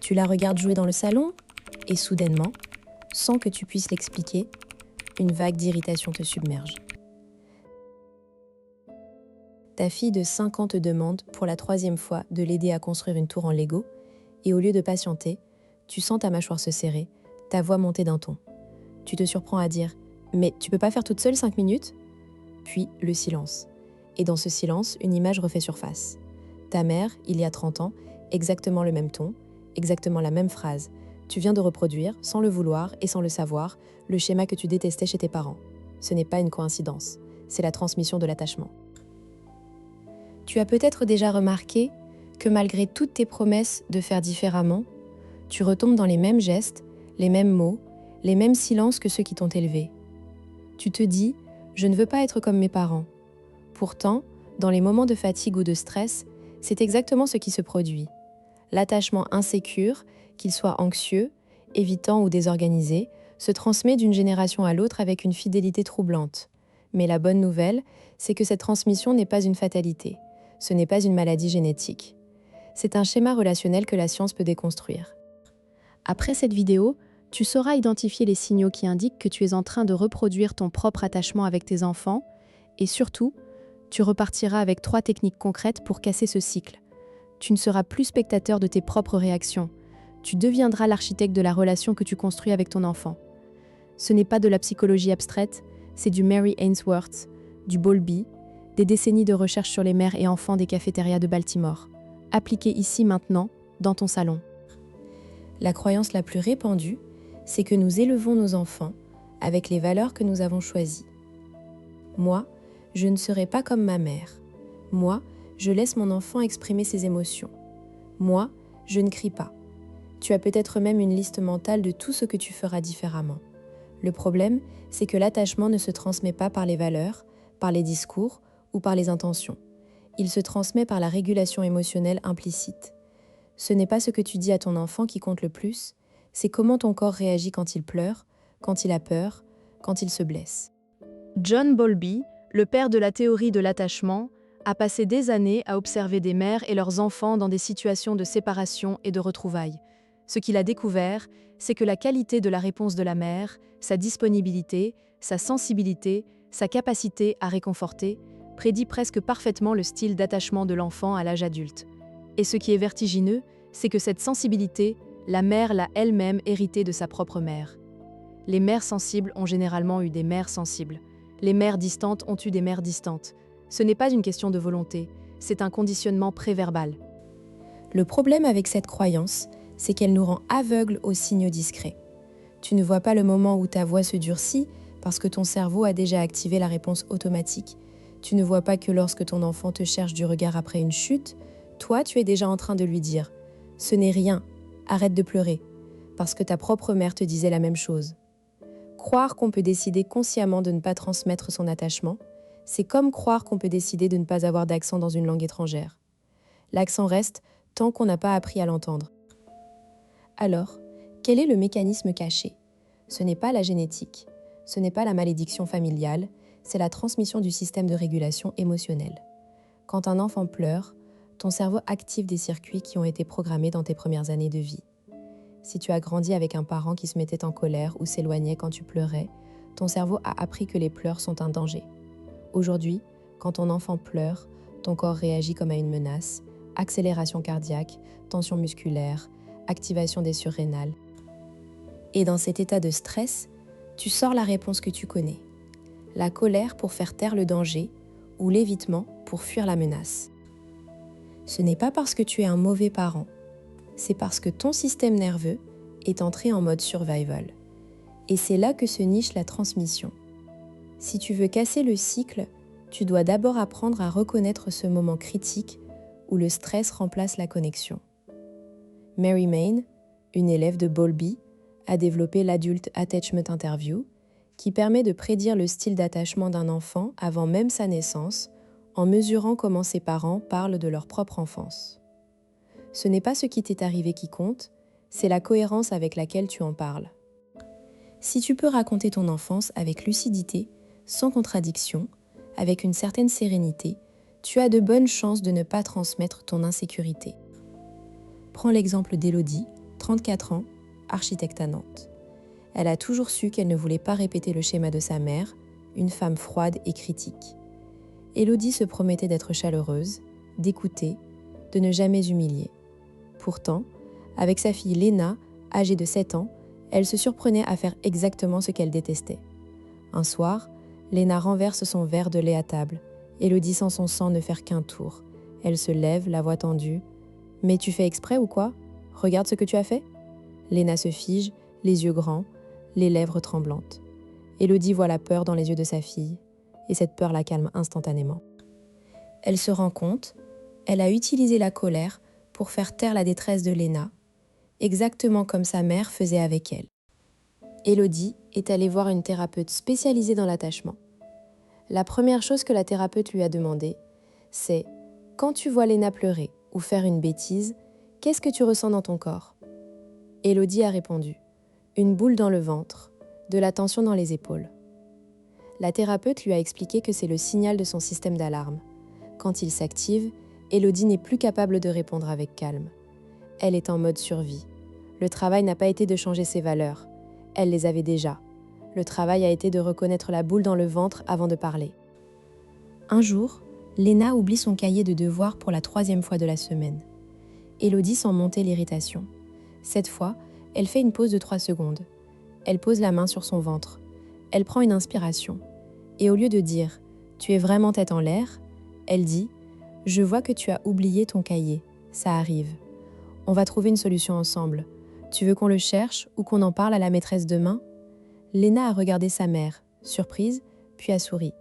Tu la regardes jouer dans le salon et soudainement, sans que tu puisses l'expliquer, une vague d'irritation te submerge. Ta fille de 5 ans te demande pour la 3e fois de l'aider à construire une tour en Lego et au lieu de patienter, tu sens ta mâchoire se serrer, ta voix monter d'un ton. Tu te surprends à dire « Mais tu peux pas faire toute seule 5 minutes ?» Puis le silence. Et dans ce silence, une image refait surface. Ta mère, il y a 30 ans, exactement le même ton, exactement la même phrase. Tu viens de reproduire, sans le vouloir et sans le savoir, le schéma que tu détestais chez tes parents. Ce n'est pas une coïncidence, c'est la transmission de l'attachement. Tu as peut-être déjà remarqué que malgré toutes tes promesses de faire différemment, tu retombes dans les mêmes gestes, les mêmes mots, les mêmes silences que ceux qui t'ont élevé. Tu te dis « Je ne veux pas être comme mes parents ». Pourtant, dans les moments de fatigue ou de stress, c'est exactement ce qui se produit. L'attachement insécure, qu'il soit anxieux, évitant ou désorganisé, se transmet d'une génération à l'autre avec une fidélité troublante. Mais la bonne nouvelle, c'est que cette transmission n'est pas une fatalité. Ce n'est pas une maladie génétique. C'est un schéma relationnel que la science peut déconstruire. Après cette vidéo, tu sauras identifier les signaux qui indiquent que tu es en train de reproduire ton propre attachement avec tes enfants et surtout, tu repartiras avec 3 techniques concrètes pour casser ce cycle. Tu ne seras plus spectateur de tes propres réactions. Tu deviendras l'architecte de la relation que tu construis avec ton enfant. Ce n'est pas de la psychologie abstraite, c'est du Mary Ainsworth, du Bowlby, des décennies de recherche sur les mères et enfants des cafétérias de Baltimore. Appliqué ici maintenant, dans ton salon. La croyance la plus répandue, c'est que nous élevons nos enfants avec les valeurs que nous avons choisies. Moi, je ne serai pas comme ma mère. Moi, je laisse mon enfant exprimer ses émotions. Moi, je ne crie pas. Tu as peut-être même une liste mentale de tout ce que tu feras différemment. Le problème, c'est que l'attachement ne se transmet pas par les valeurs, par les discours ou par les intentions. Il se transmet par la régulation émotionnelle implicite. Ce n'est pas ce que tu dis à ton enfant qui compte le plus, c'est comment ton corps réagit quand il pleure, quand il a peur, quand il se blesse. John Bowlby, le père de la théorie de l'attachement, a passé des années à observer des mères et leurs enfants dans des situations de séparation et de retrouvailles. Ce qu'il a découvert, c'est que la qualité de la réponse de la mère, sa disponibilité, sa sensibilité, sa capacité à réconforter, prédit presque parfaitement le style d'attachement de l'enfant à l'âge adulte. Et ce qui est vertigineux, c'est que cette sensibilité, la mère l'a elle-même héritée de sa propre mère. Les mères sensibles ont généralement eu des mères sensibles. Les mères distantes ont eu des mères distantes. Ce n'est pas une question de volonté, c'est un conditionnement préverbal. Le problème avec cette croyance, c'est qu'elle nous rend aveugles aux signaux discrets. Tu ne vois pas le moment où ta voix se durcit parce que ton cerveau a déjà activé la réponse automatique. Tu ne vois pas que lorsque ton enfant te cherche du regard après une chute, toi, tu es déjà en train de lui dire « Ce n'est rien, arrête de pleurer », parce que ta propre mère te disait la même chose. Croire qu'on peut décider consciemment de ne pas transmettre son attachement, c'est comme croire qu'on peut décider de ne pas avoir d'accent dans une langue étrangère. L'accent reste tant qu'on n'a pas appris à l'entendre. Alors, quel est le mécanisme caché? Ce n'est pas la génétique, ce n'est pas la malédiction familiale, c'est la transmission du système de régulation émotionnelle. Quand un enfant pleure, ton cerveau active des circuits qui ont été programmés dans tes premières années de vie. Si tu as grandi avec un parent qui se mettait en colère ou s'éloignait quand tu pleurais, ton cerveau a appris que les pleurs sont un danger. Aujourd'hui, quand ton enfant pleure, ton corps réagit comme à une menace, accélération cardiaque, tension musculaire, activation des surrénales. Et dans cet état de stress, tu sors la réponse que tu connais. La colère pour faire taire le danger ou l'évitement pour fuir la menace. Ce n'est pas parce que tu es un mauvais parent, c'est parce que ton système nerveux est entré en mode survival. Et c'est là que se niche la transmission. Si tu veux casser le cycle, tu dois d'abord apprendre à reconnaître ce moment critique où le stress remplace la connexion. Mary Main, une élève de Bowlby, a développé l'Adult Attachment Interview, qui permet de prédire le style d'attachement d'un enfant avant même sa naissance, en mesurant comment ses parents parlent de leur propre enfance. Ce n'est pas ce qui t'est arrivé qui compte, c'est la cohérence avec laquelle tu en parles. Si tu peux raconter ton enfance avec lucidité, sans contradiction, avec une certaine sérénité, tu as de bonnes chances de ne pas transmettre ton insécurité. Prends l'exemple d'Élodie, 34 ans, architecte à Nantes. Elle a toujours su qu'elle ne voulait pas répéter le schéma de sa mère, une femme froide et critique. Élodie se promettait d'être chaleureuse, d'écouter, de ne jamais humilier. Pourtant, avec sa fille Léna, âgée de 7 ans, elle se surprenait à faire exactement ce qu'elle détestait. Un soir, Léna renverse son verre de lait à table. Élodie sent son sang ne faire qu'un tour. Elle se lève, la voix tendue. « Mais tu fais exprès ou quoi ? Regarde ce que tu as fait ?» Léna se fige, les yeux grands, les lèvres tremblantes. Élodie voit la peur dans les yeux de sa fille, et cette peur la calme instantanément. Elle se rend compte, elle a utilisé la colère pour faire taire la détresse de Léna, exactement comme sa mère faisait avec elle. Élodie est allée voir une thérapeute spécialisée dans l'attachement. La première chose que la thérapeute lui a demandé, c'est « Quand tu vois Léna pleurer ou faire une bêtise, qu'est-ce que tu ressens dans ton corps ?» Élodie a répondu « Une boule dans le ventre, de la tension dans les épaules. » La thérapeute lui a expliqué que c'est le signal de son système d'alarme. Quand il s'active, Élodie n'est plus capable de répondre avec calme. Elle est en mode survie. Le travail n'a pas été de changer ses valeurs. Elle les avait déjà. Le travail a été de reconnaître la boule dans le ventre avant de parler. Un jour, Léna oublie son cahier de devoirs pour la 3e fois de la semaine. Élodie sent monter l'irritation. Cette fois, elle fait une pause de 3 secondes. Elle pose la main sur son ventre. Elle prend une inspiration. Et au lieu de dire « Tu es vraiment tête en l'air », elle dit « Je vois que tu as oublié ton cahier. Ça arrive. On va trouver une solution ensemble. Tu veux qu'on le cherche ou qu'on en parle à la maîtresse demain ?» Léna a regardé sa mère, surprise, puis a souri.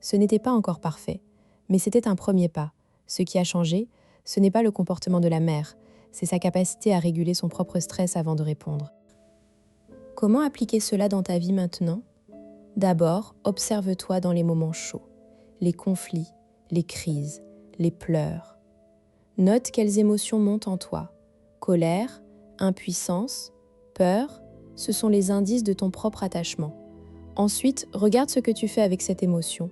Ce n'était pas encore parfait, mais c'était un premier pas. Ce qui a changé, ce n'est pas le comportement de la mère, c'est sa capacité à réguler son propre stress avant de répondre. Comment appliquer cela dans ta vie maintenant ? D'abord, observe-toi dans les moments chauds, les conflits, les crises, les pleurs. Note quelles émotions montent en toi. Colère, impuissance, peur, ce sont les indices de ton propre attachement. Ensuite, regarde ce que tu fais avec cette émotion.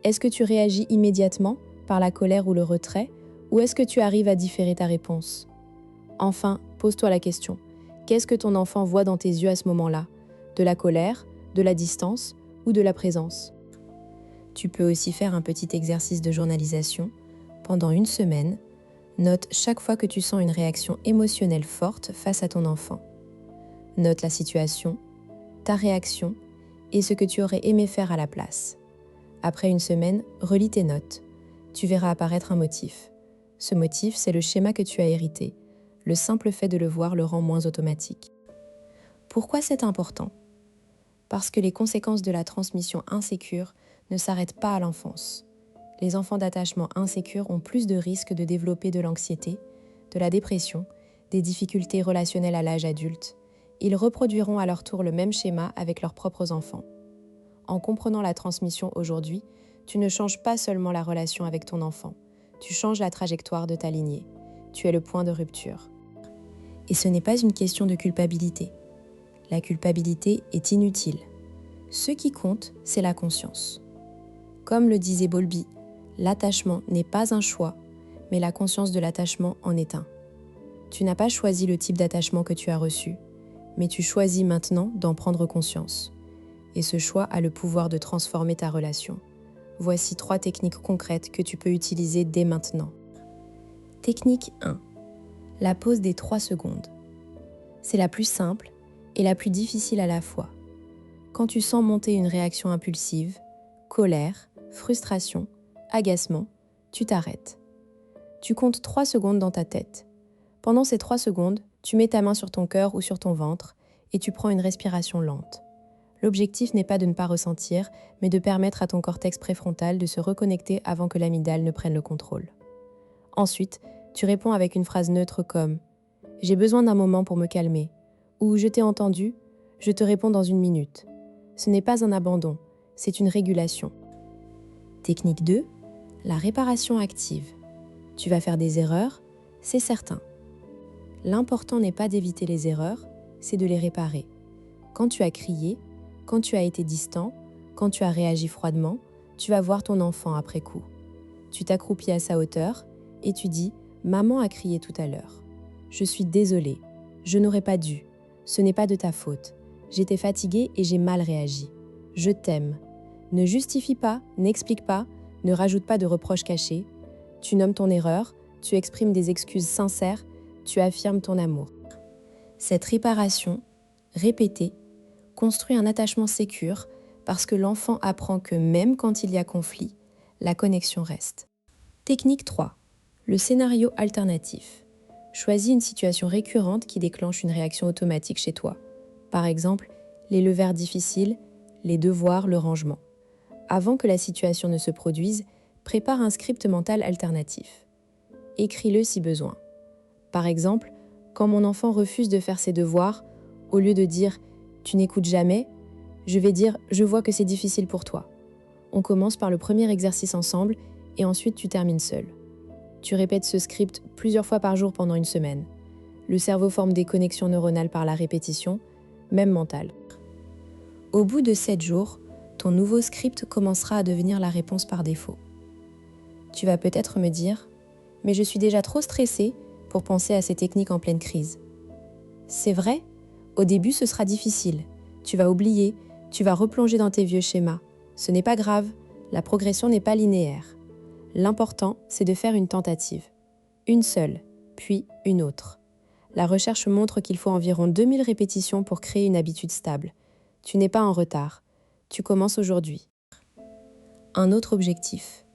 Est-ce que tu réagis immédiatement, par la colère ou le retrait, ou est-ce que tu arrives à différer ta réponse ? Enfin, pose-toi la question. Qu'est-ce que ton enfant voit dans tes yeux à ce moment-là ? De la colère, de la distance ou de la présence ? Tu peux aussi faire un petit exercice de journalisation. Pendant 1 semaine, note chaque fois que tu sens une réaction émotionnelle forte face à ton enfant. Note la situation, ta réaction et ce que tu aurais aimé faire à la place. Après 1 semaine, relis tes notes. Tu verras apparaître un motif. Ce motif, c'est le schéma que tu as hérité. Le simple fait de le voir le rend moins automatique. Pourquoi c'est important ? Parce que les conséquences de la transmission insécure ne s'arrêtent pas à l'enfance. Les enfants d'attachement insécures ont plus de risques de développer de l'anxiété, de la dépression, des difficultés relationnelles à l'âge adulte. Ils reproduiront à leur tour le même schéma avec leurs propres enfants. En comprenant la transmission aujourd'hui, tu ne changes pas seulement la relation avec ton enfant, tu changes la trajectoire de ta lignée. Tu es le point de rupture. Et ce n'est pas une question de culpabilité. La culpabilité est inutile. Ce qui compte, c'est la conscience. Comme le disait Bowlby, l'attachement n'est pas un choix, mais la conscience de l'attachement en est un. Tu n'as pas choisi le type d'attachement que tu as reçu, mais tu choisis maintenant d'en prendre conscience. Et ce choix a le pouvoir de transformer ta relation. Voici 3 techniques concrètes que tu peux utiliser dès maintenant. Technique 1. La pause des 3 secondes. C'est la plus simple et la plus difficile à la fois. Quand tu sens monter une réaction impulsive, colère, frustration, agacement, tu t'arrêtes. Tu comptes 3 secondes dans ta tête. Pendant ces 3 secondes, tu mets ta main sur ton cœur ou sur ton ventre et tu prends une respiration lente. L'objectif n'est pas de ne pas ressentir, mais de permettre à ton cortex préfrontal de se reconnecter avant que l'amygdale ne prenne le contrôle. Ensuite, tu réponds avec une phrase neutre comme « J'ai besoin d'un moment pour me calmer » ou « Je t'ai entendu, je te réponds dans 1 minute ». Ce n'est pas un abandon, c'est une régulation. Technique 2, la réparation active. Tu vas faire des erreurs, c'est certain. L'important n'est pas d'éviter les erreurs, c'est de les réparer. Quand tu as crié, quand tu as été distant, quand tu as réagi froidement, tu vas voir ton enfant après coup. Tu t'accroupis à sa hauteur et tu dis « Maman a crié tout à l'heure. Je suis désolée. Je n'aurais pas dû. Ce n'est pas de ta faute. J'étais fatiguée et j'ai mal réagi. Je t'aime. Ne justifie pas, n'explique pas, ne rajoute pas de reproches cachés. Tu nommes ton erreur, tu exprimes des excuses sincères, tu affirmes ton amour. Cette réparation, répétée, construit un attachement sécure parce que l'enfant apprend que même quand il y a conflit, la connexion reste. Technique 3. Le scénario alternatif. Choisis une situation récurrente qui déclenche une réaction automatique chez toi. Par exemple, les levers difficiles, les devoirs, le rangement. Avant que la situation ne se produise, prépare un script mental alternatif. Écris-le si besoin. Par exemple, quand mon enfant refuse de faire ses devoirs, au lieu de dire « tu n'écoutes jamais », je vais dire « je vois que c'est difficile pour toi ». On commence par le premier exercice ensemble et ensuite tu termines seul. Tu répètes ce script plusieurs fois par jour pendant une semaine. Le cerveau forme des connexions neuronales par la répétition, même mentale. Au bout de 7 jours, ton nouveau script commencera à devenir la réponse par défaut. Tu vas peut-être me dire « mais je suis déjà trop stressée pour penser à ces techniques en pleine crise ». C'est vrai, au début ce sera difficile. Tu vas oublier, tu vas replonger dans tes vieux schémas. Ce n'est pas grave, la progression n'est pas linéaire. L'important, c'est de faire une tentative. Une seule, puis une autre. La recherche montre qu'il faut environ 2000 répétitions pour créer une habitude stable. Tu n'es pas en retard. Tu commences aujourd'hui. Un autre objectif.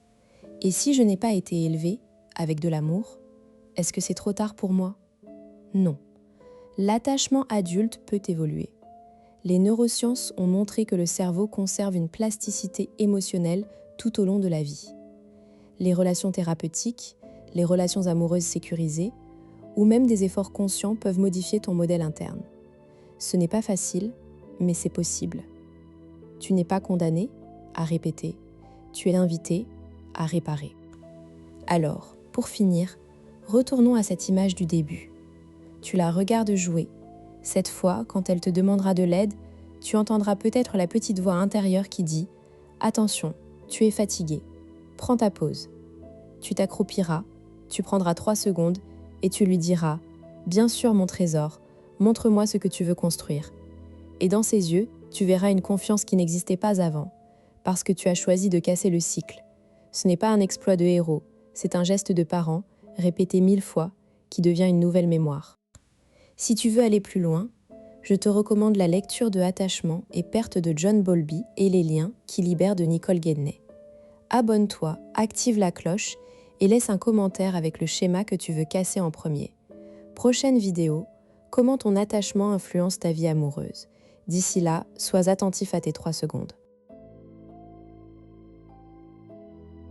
Et si je n'ai pas été élevée avec de l'amour, est-ce que c'est trop tard pour moi? Non. L'attachement adulte peut évoluer. Les neurosciences ont montré que le cerveau conserve une plasticité émotionnelle tout au long de la vie. Les relations thérapeutiques, les relations amoureuses sécurisées, ou même des efforts conscients peuvent modifier ton modèle interne. Ce n'est pas facile, mais c'est possible. Tu n'es pas condamné à répéter, tu es invité à réparer. Alors, pour finir, retournons à cette image du début. Tu la regardes jouer. Cette fois, quand elle te demandera de l'aide, tu entendras peut-être la petite voix intérieure qui dit « Attention, tu es fatigué. Prends ta pause. » Tu t'accroupiras, tu prendras 3 secondes et tu lui diras « Bien sûr, mon trésor, montre-moi ce que tu veux construire. » Et dans ses yeux, tu verras une confiance qui n'existait pas avant, parce que tu as choisi de casser le cycle. Ce n'est pas un exploit de héros, c'est un geste de parent, répété 1000 fois, qui devient une nouvelle mémoire. Si tu veux aller plus loin, je te recommande la lecture de Attachement et perte de John Bowlby et Les liens qui libèrent de Nicole Gedney. Abonne-toi, active la cloche et laisse un commentaire avec le schéma que tu veux casser en premier. Prochaine vidéo, comment ton attachement influence ta vie amoureuse. D'ici là, sois attentif à tes 3 secondes.